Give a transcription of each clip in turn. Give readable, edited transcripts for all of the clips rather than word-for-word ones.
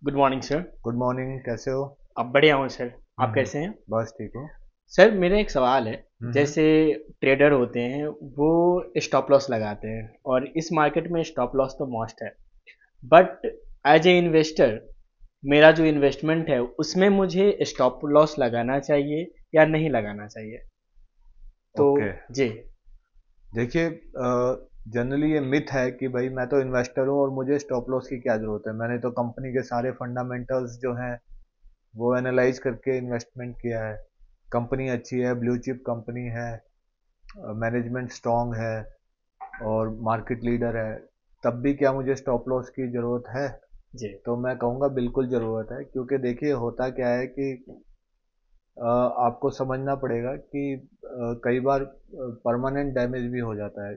Good morning sir. Good morning, कैसे हो? अब बढ़िया हूँ सर। आप हम्म। कैसे हैं? बस ठीक हो। सर मेरा एक सवाल है। हम्म। जैसे ट्रेडर होते हैं वो स्टॉप लॉस लगाते हैं और इस मार्केट में स्टॉप लॉस तो मस्ट है। बट एज ए इन्वेस्टर मेरा जो इन्वेस्टमेंट है उसमें मुझे स्टॉप लॉस लगाना चाहिए या नहीं लगाना चाहिए? तो ओके। जी। देखिए, जनरली ये मिथ है कि भाई मैं तो इन्वेस्टर हूँ और मुझे स्टॉप लॉस की क्या ज़रूरत है। मैंने तो कंपनी के सारे फंडामेंटल्स जो हैं वो एनालाइज करके इन्वेस्टमेंट किया है। कंपनी अच्छी है, ब्लू चिप कंपनी है, मैनेजमेंट स्ट्रांग है और मार्केट लीडर है, तब भी क्या मुझे स्टॉप लॉस की ज़रूरत है? जी। तो मैं कहूँगा बिल्कुल ज़रूरत है, क्योंकि देखिए होता क्या है कि आपको समझना पड़ेगा कि कई बार परमानेंट डैमेज भी हो जाता है।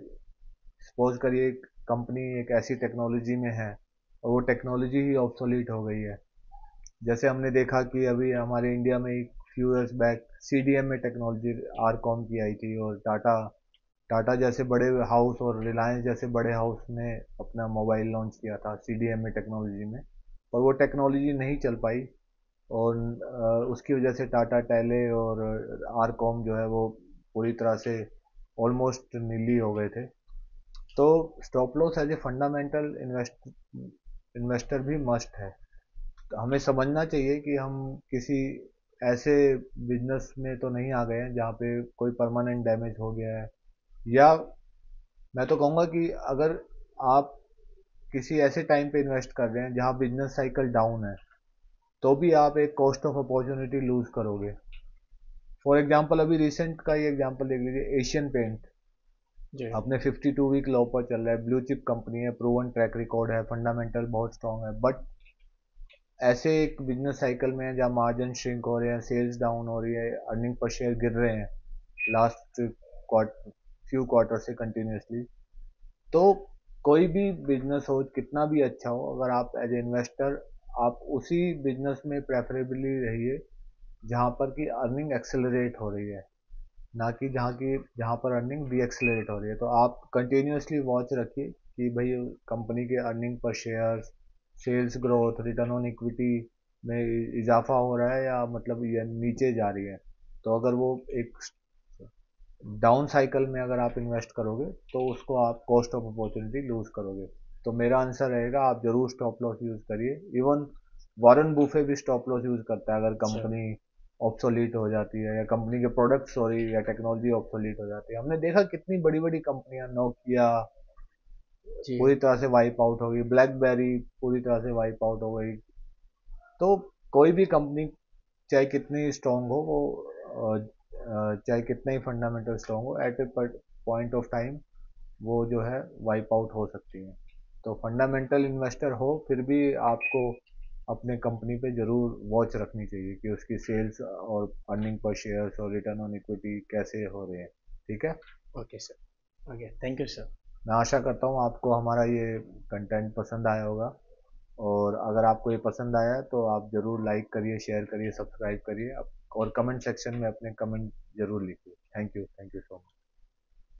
सपोज करिए कंपनी एक ऐसी टेक्नोलॉजी में है और वो टेक्नोलॉजी ही ऑब्सोलीट हो गई है। जैसे हमने देखा कि अभी हमारे इंडिया में एक फ्यू इयर्स बैक सीडीएम में टेक्नोलॉजी आरकॉम की आई थी, और टाटा टाटा जैसे बड़े हाउस और रिलायंस जैसे बड़े हाउस ने अपना मोबाइल लॉन्च किया था सीडीएम में टेक्नोलॉजी में, पर वो टेक्नोलॉजी नहीं चल पाई। और उसकी वजह से टाटा टेले और आरकॉम जो है वो पूरी तरह से ऑलमोस्ट नीली हो गए थे। तो stop loss as a fundamental investor भी मस्ट है। तो हमें समझना चाहिए कि हम किसी ऐसे बिजनेस में तो नहीं आ गए हैं जहाँ पे कोई परमानेंट डैमेज हो गया है। या मैं तो कहूँगा कि अगर आप किसी ऐसे टाइम पे इन्वेस्ट कर रहे हैं जहाँ बिजनेस साइकिल डाउन है, तो भी आप एक कॉस्ट ऑफ अपॉर्चुनिटी लूज करोगे। फॉर एग्जांपल अभी रिसेंट का ही एग्जांपल देख लीजिए, एशियन पेंट जी। अपने 52 वीक लो पर चल रहा है। ब्लू चिप कंपनी है, प्रूवन ट्रैक रिकॉर्ड है, फंडामेंटल बहुत स्ट्रांग है, बट ऐसे एक बिजनेस साइकिल में है जहाँ मार्जिन श्रिंक हो रहे हैं, सेल्स डाउन हो रही है, अर्निंग पर शेयर गिर रहे हैं लास्ट फ्यू क्वार्टर से कंटिन्यूसली। तो कोई भी बिजनेस हो, कितना भी अच्छा हो, अगर आप एज ए इन्वेस्टर आप उसी बिजनेस में प्रेफरेबली रहिए जहाँ पर कि अर्निंग एक्सेलरेट हो रही है, ना कि जहाँ पर अर्निंग डी एक्सेलरेट हो रही है। तो आप कंटिन्यूसली वॉच रखिए कि भाई कंपनी के earning per share, sales growth, return on equity में इजाफा हो रहा है या मतलब ये नीचे जा रही है। तो अगर वो एक डाउन साइकिल में अगर आप इन्वेस्ट करोगे तो उसको आप कॉस्ट ऑफ अपॉर्चुनिटी लूज करोगे। तो मेरा आंसर रहेगा आप जरूर स्टॉप लॉस यूज करिए। इवन वॉरेन बुफे भी स्टॉप लॉस यूज करता है अगर अच्छा। कंपनी ऑब्सोलीट हो जाती है या कंपनी के प्रोडक्ट सॉरी या टेक्नोलॉजी ऑब्सोलीट हो जाती है। हमने देखा कितनी बड़ी बड़ी कंपनियां, नोकिया जी। पूरी तरह से वाइप आउट हो गई, ब्लैकबेरी पूरी तरह से वाइप आउट हो गई। तो कोई भी कंपनी चाहे कितनी स्ट्रांग हो, वो चाहे कितना ही फंडामेंटल स्ट्रांग हो, at a point of time वो जो है वाइप आउट हो सकती है। तो फंडामेंटल इन्वेस्टर हो फिर भी आपको अपने कंपनी पे जरूर वॉच रखनी चाहिए कि उसकी सेल्स और अर्निंग पर शेयर्स और रिटर्न ऑन इक्विटी कैसे हो रहे हैं। ठीक है। Okay sir. Okay, thank you sir. मैं आशा करता हूँ आपको हमारा ये कंटेंट पसंद आया होगा, और अगर आपको ये पसंद आया है तो आप ज़रूर लाइक करिए, शेयर करिए, सब्सक्राइब करिए और कमेंट सेक्शन में अपने कमेंट ज़रूर लिखिए। Thank you so much.